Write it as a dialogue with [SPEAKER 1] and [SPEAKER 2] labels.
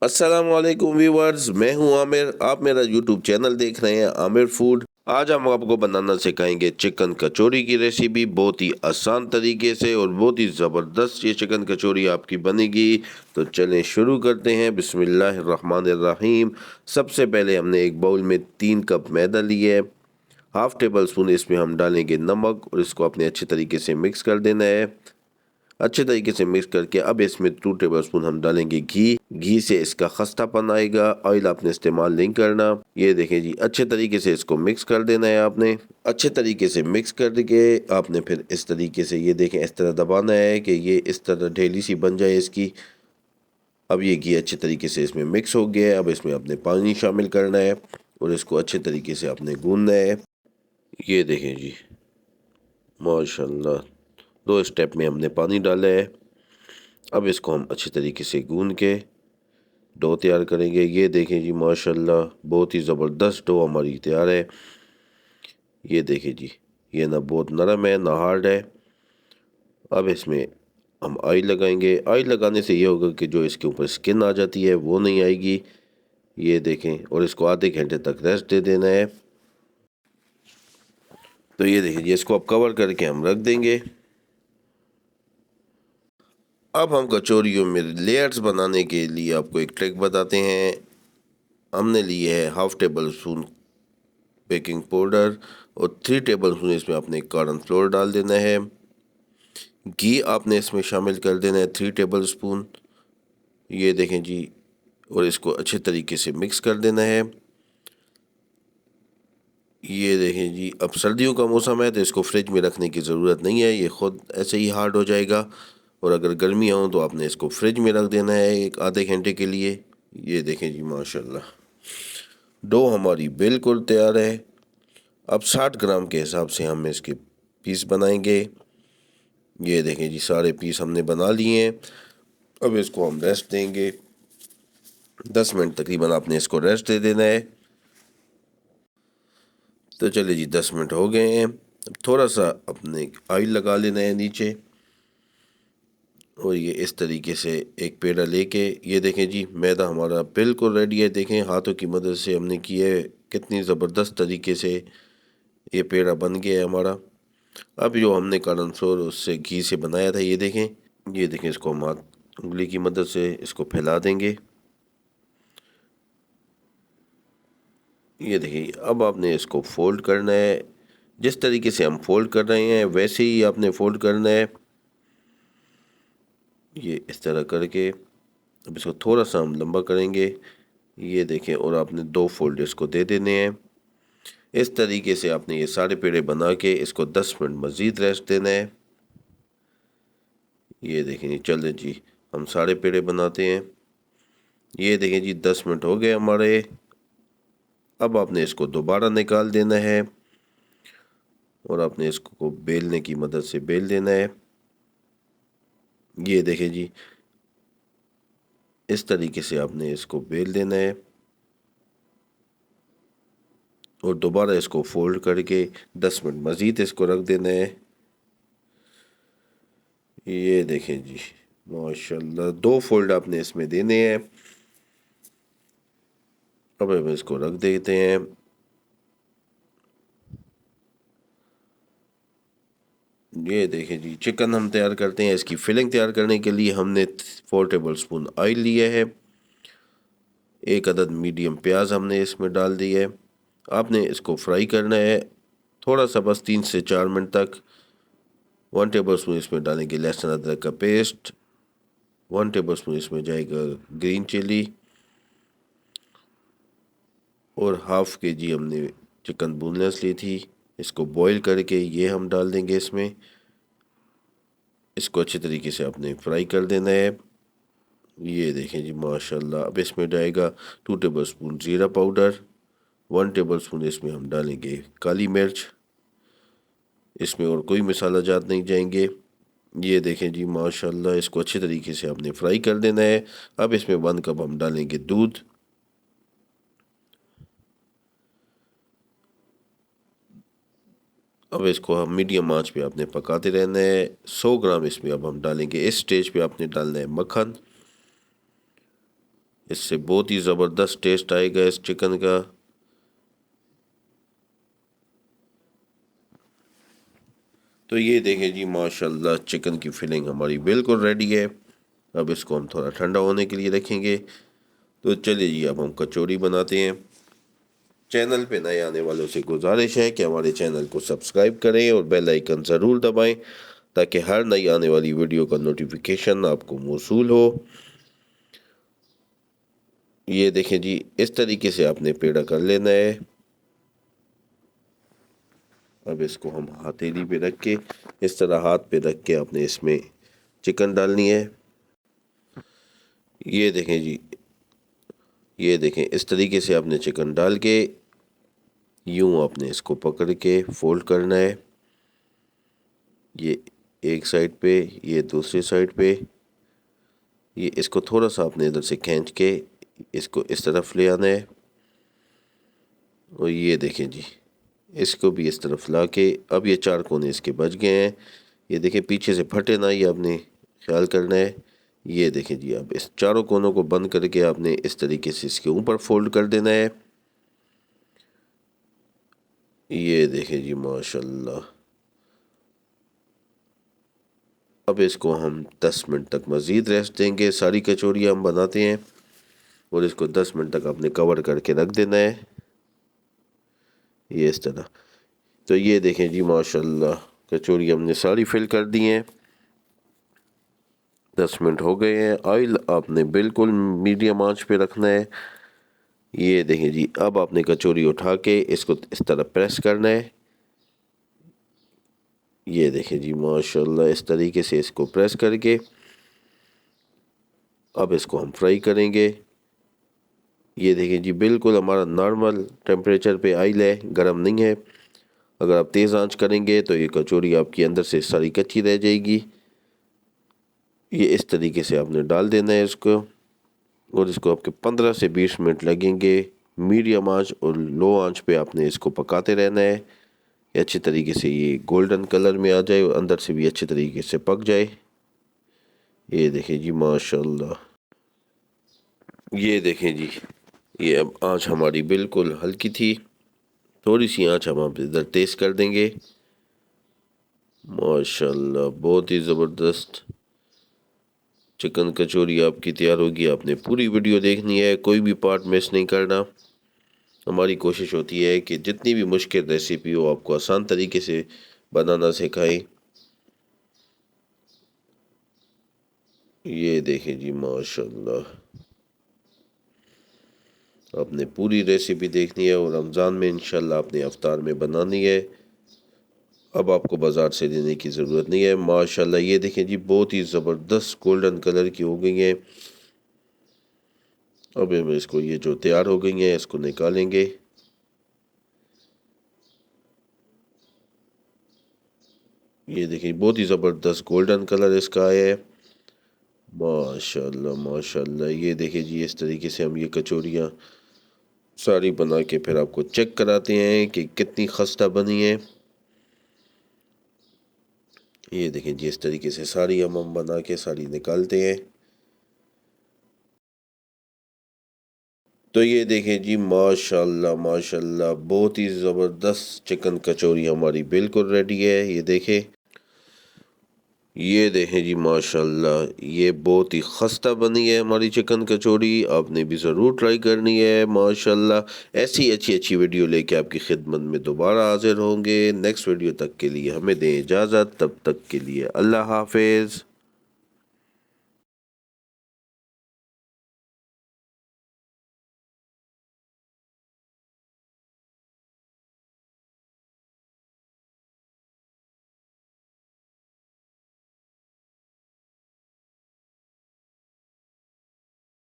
[SPEAKER 1] अस्सलाम वालेकुम व्यूवर्स, मैं हूं आमिर। आप मेरा यूट्यूब चैनल देख रहे हैं आमिर फूड। आज हम आपको बनाना सिखाएंगे चिकन कचौरी की रेसिपी, बहुत ही आसान तरीके से और बहुत ही ज़बरदस्त ये चिकन कचौरी आपकी बनेगी। तो चलें शुरू करते हैं। बिस्मिल्लाहिर्रहमानिर्रहीम। सबसे पहले हमने एक बाउल में 3 कप मैदा लिया है। हाफ़ टेबल स्पून इसमें हम डालेंगे नमक और इसको अपने अच्छे तरीके से मिक्स कर देना है। अच्छे तरीके से मिक्स करके अब इसमें 2 टेबल स्पून हम डालेंगे घी। घी से इसका खस्तापन आएगा, ऑयल आपने इस्तेमाल नहीं करना। ये देखें जी, अच्छे तरीके से इसको मिक्स कर देना है आपने। अच्छे तरीके से मिक्स करके आपने फिर इस तरीके से ये देखें इस तरह दबाना है कि ये इस तरह ढेली सी बन जाए इसकी। अब ये घी अच्छे तरीके से इसमें मिक्स हो गया है। अब इसमें आपने पानी शामिल करना है और इसको अच्छे तरीके से आपने गूंदना है। ये देखें जी, माशाल्लाह 2 स्टेप में हमने पानी डाला है। अब इसको हम अच्छे तरीके से गूंद के डो तैयार करेंगे। ये देखें जी, माशाल्लाह बहुत ही ज़बरदस्त डो हमारी तैयार है। ये देखें जी, ये ना बहुत नरम है ना हार्ड है। अब इसमें हम ऑयल लगाएंगे। ऑयल लगाने से ये होगा कि जो इसके ऊपर स्किन आ जाती है वो नहीं आएगी। ये देखें, और इसको आधे घंटे तक रेस्ट दे देना है। तो ये देखें जी, इसको अब कवर करके हम रख देंगे। अब हम कचौरियों में लेयर्स बनाने के लिए आपको एक ट्रिक बताते हैं। हमने लिए है half table spoon baking powder और 3 टेबल स्पून इसमें आपने कॉर्न फ्लोर डाल देना है। घी आपने इसमें शामिल कर देना है 3 टेबल स्पून। ये देखें जी, और इसको अच्छे तरीके से मिक्स कर देना है। ये देखें जी, अब सर्दियों का मौसम है तो इसको फ्रिज में रखने की ज़रूरत नहीं है, ये ख़ुद ऐसे ही हार्ड हो जाएगा। और अगर गर्मियाँ हों तो आपने इसको फ्रिज में रख देना है एक आधे घंटे के लिए। ये देखें जी, माशाल्लाह डो हमारी बिल्कुल तैयार है। अब 60 ग्राम के हिसाब से हम इसके पीस बनाएंगे। ये देखें जी, सारे पीस हमने बना लिए हैं। अब इसको हम रेस्ट देंगे। 10 मिनट तकरीबन आपने इसको रेस्ट दे देना है। तो चलिए जी, 10 मिनट हो गए हैं। अब थोड़ा सा अपने ऑयल लगा लेना है नीचे और ये इस तरीके से एक पेड़ा लेके, ये देखें जी मैदा हमारा बिल्कुल रेडी है। देखें हाथों की मदद से हमने किया है, कितनी ज़बरदस्त तरीके से ये पेड़ा बन गया है हमारा। अब जो हमने कॉर्न फ्लोर उससे घी से बनाया था, ये देखें इसको हम हाथ उंगली की मदद से इसको फैला देंगे। ये देखिए, अब आपने इसको फोल्ड करना है। जिस तरीके से हम फोल्ड कर रहे हैं वैसे ही आपने फोल्ड करना है। ये इस तरह करके अब इसको थोड़ा सा हम लंबा करेंगे। ये देखें, और आपने 2 फोल्ड इसको दे देने हैं। इस तरीके से आपने ये सारे पेड़े बना के इसको 10 मिनट मज़ीद रेस्ट देना है। ये देखें, चलें जी, हम सारे पेड़े बनाते हैं। ये देखें जी, 10 मिनट हो गए हमारे। अब आपने इसको दोबारा निकाल देना है और आपने इसको बेलने की मदद से बेल देना है। ये देखें जी, इस तरीके से आपने इसको बेल देना है और दोबारा इसको फोल्ड करके 10 मिनट मज़ीद इसको रख देना है। ये देखें जी, माशाल्लाह 2 फोल्ड आपने इसमें देने हैं। अब हम इसको रख देते हैं। ये देखें जी, चिकन हम तैयार करते हैं। इसकी फिलिंग तैयार करने के लिए हमने 4 टेबल स्पून ऑयल लिया है। 1 अदद मीडियम प्याज हमने इसमें डाल दिया है। आपने इसको फ्राई करना है थोड़ा सा, बस 3 से 4 मिनट तक। 1 टेबल स्पून इसमें डालेंगे लहसुन अदरक का पेस्ट। 1 टेबल स्पून इसमें जाएगा ग्रीन चिली और हाफ़ के जी हमने चिकन बोनलेस ली थी, इसको बॉईल करके ये हम डाल देंगे इसमें। इसको अच्छे तरीके से आपने फ्राई कर देना है। ये देखें जी, माशाल्लाह अब इसमें जाएगा 2 टेबल स्पून ज़ीरा पाउडर। 1 टेबल स्पून इसमें हम डालेंगे काली मिर्च। इसमें और कोई मसाला जात नहीं जाएंगे। ये देखें जी, माशाल्लाह इसको अच्छे तरीके से आपने फ्राई कर देना है। अब इसमें 1 कप हम डालेंगे दूध। अब इसको हम मीडियम आंच पे आपने पकाते रहना है। 100 ग्राम इसमें अब हम डालेंगे। इस स्टेज पे आपने डालना है मक्खन। इससे बहुत ही ज़बरदस्त टेस्ट आएगा इस चिकन का। तो ये देखें जी माशाल्लाह चिकन की फिलिंग हमारी बिल्कुल रेडी है। अब इसको हम थोड़ा ठंडा होने के लिए रखेंगे। तो चलिए जी अब हम कचौरी बनाते हैं। चैनल पे नए आने वालों से गुजारिश है कि हमारे चैनल को सब्सक्राइब करें और बेल आइकन ज़रूर दबाएं ताकि हर नई आने वाली वीडियो का नोटिफिकेशन आपको मौसूल हो। ये देखें जी इस तरीके से आपने पेड़ा कर लेना है। अब इसको हम हथेली पे रख के इस तरह हाथ पे रख के आपने इसमें चिकन डालनी है। ये देखें जी, ये देखें इस तरीके से आपने चिकन डाल के यूं आपने इसको पकड़ के फोल्ड करना है। ये एक साइड पे, ये दूसरी साइड पे। ये इसको थोड़ा सा आपने इधर से खींच के इसको इस तरफ ले आना है। और ये देखें जी इसको भी इस तरफ ला के अब ये चार कोने इसके बच गए हैं। ये देखें पीछे से फटे ना, ये आपने ख्याल करना है। ये देखें जी अब इस चारों कोनों को बंद करके आपने इस तरीके से इसके ऊपर फोल्ड कर देना है। ये देखें जी माशाल्लाह। अब इसको हम 10 मिनट तक मज़ीद रेस्ट देंगे। सारी कचौरियाँ हम बनाते हैं और इसको 10 मिनट तक आपने कवर करके रख देना है ये इस तरह। तो ये देखें जी माशाल्लाह कचौरी हमने सारी फिल कर दी हैं। 10 मिनट हो गए हैं। ऑयल आपने बिल्कुल मीडियम आंच पे रखना है। ये देखें जी अब आपने कचौरी उठा के इसको इस तरह प्रेस करना है। ये देखें जी माशाल्लाह इस तरीके से इसको प्रेस करके अब इसको हम फ्राई करेंगे। ये देखें जी बिल्कुल हमारा नॉर्मल टेम्परेचर पे ऑयल है, गर्म नहीं है। अगर आप तेज़ आंच करेंगे तो ये कचौरी आपकी अंदर से सारी कच्ची रह जाएगी। ये इस तरीके से आपने डाल देना है इसको और इसको आपके 15 से 20 मिनट लगेंगे। मीडियम आंच और लो आंच पे आपने इसको पकाते रहना है। ये अच्छी तरीके से ये गोल्डन कलर में आ जाए और अंदर से भी अच्छे तरीके से पक जाए। ये देखें जी माशाल्लाह। ये देखें जी ये अब आंच हमारी बिल्कुल हल्की थी। थोड़ी सी आंच हम आप इधर तेज़ कर देंगे। माशाल्लाह बहुत ही ज़बरदस्त चिकन कचौरी आपकी तैयार होगी। आपने पूरी वीडियो देखनी है, कोई भी पार्ट मिस नहीं करना। हमारी कोशिश होती है कि जितनी भी मुश्किल रेसिपी हो आपको आसान तरीके से बनाना सिखाएं। ये देखें जी माशाल्लाह आपने पूरी रेसिपी देखनी है और रमज़ान में इंशाल्लाह आपने अफ्तार में बनानी है। अब आपको बाज़ार से लेने की ज़रूरत नहीं है। माशाल्लाह ये देखें जी बहुत ही ज़बरदस्त गोल्डन कलर की हो गई हैं। अब हम इसको ये जो तैयार हो गई हैं इसको निकालेंगे। ये देखें बहुत ही ज़बरदस्त गोल्डन कलर इसका आया है। माशाल्लाह माशाल्लाह। ये देखें जी इस तरीके से हम ये कचौरियाँ सारी बना के फिर आपको चेक कराते हैं कि कितनी खस्ता बनी है। ये देखें जी इस तरीके से सारी हम बना के सारी निकालते हैं। तो ये देखें जी माशाल्लाह माशाल्लाह बहुत ही ज़बरदस्त चिकन कचौरी हमारी बिल्कुल रेडी है। ये देखें जी माशाल्लाह ये बहुत ही खस्ता बनी है हमारी चिकन कचौरी। आपने भी ज़रूर ट्राई करनी है। माशाल्लाह ऐसी अच्छी अच्छी वीडियो लेके आपकी खिदमत में दोबारा हाजिर होंगे। नेक्स्ट वीडियो तक के लिए हमें दें इजाज़त। तब तक के लिए अल्लाह हाफिज़।